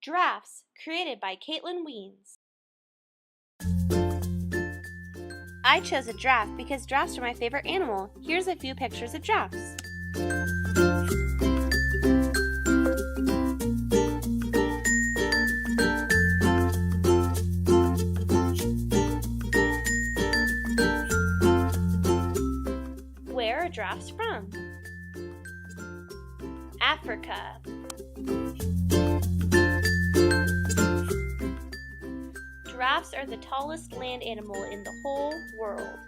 Giraffes, created by Katelyn Wiens. I chose a giraffe because giraffes are my favorite animal. Here's a few pictures of giraffes. Where are giraffes from? Africa. Giraffes are the tallest land animal in the whole world.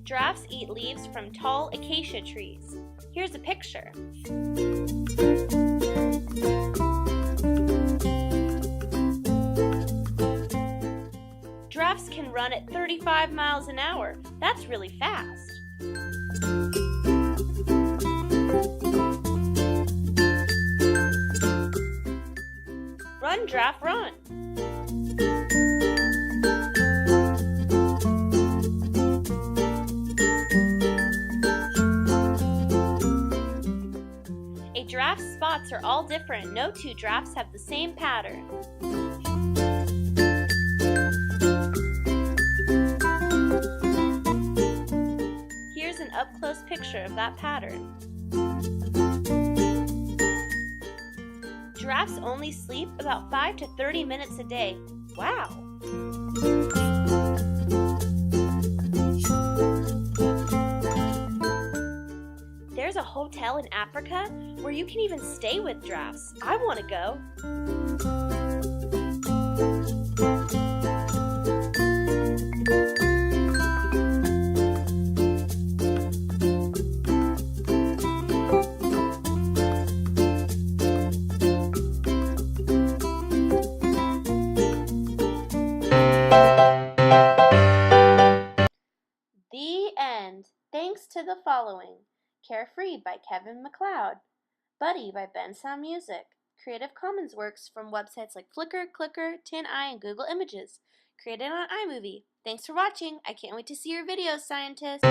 Giraffes eat leaves from tall acacia trees. Here's a picture. Giraffes can run at 35 miles an hour. That's really fast. Run, giraffe, run. A giraffe's spots are all different. No two giraffes have the same pattern. Here's an up-close picture of that pattern. Giraffes only sleep about 5 to 30 minutes a day. Wow! There's a hotel in Africa where you can even stay with giraffes. I want to go. The end. Thanks to the following: Carefree by Kevin MacLeod, Buddy by Ben Sound Music. Creative Commons works from websites like Flickr, Clicker, TinEye, and Google Images. Created on iMovie. Thanks for watching. I can't wait to see your videos, scientists.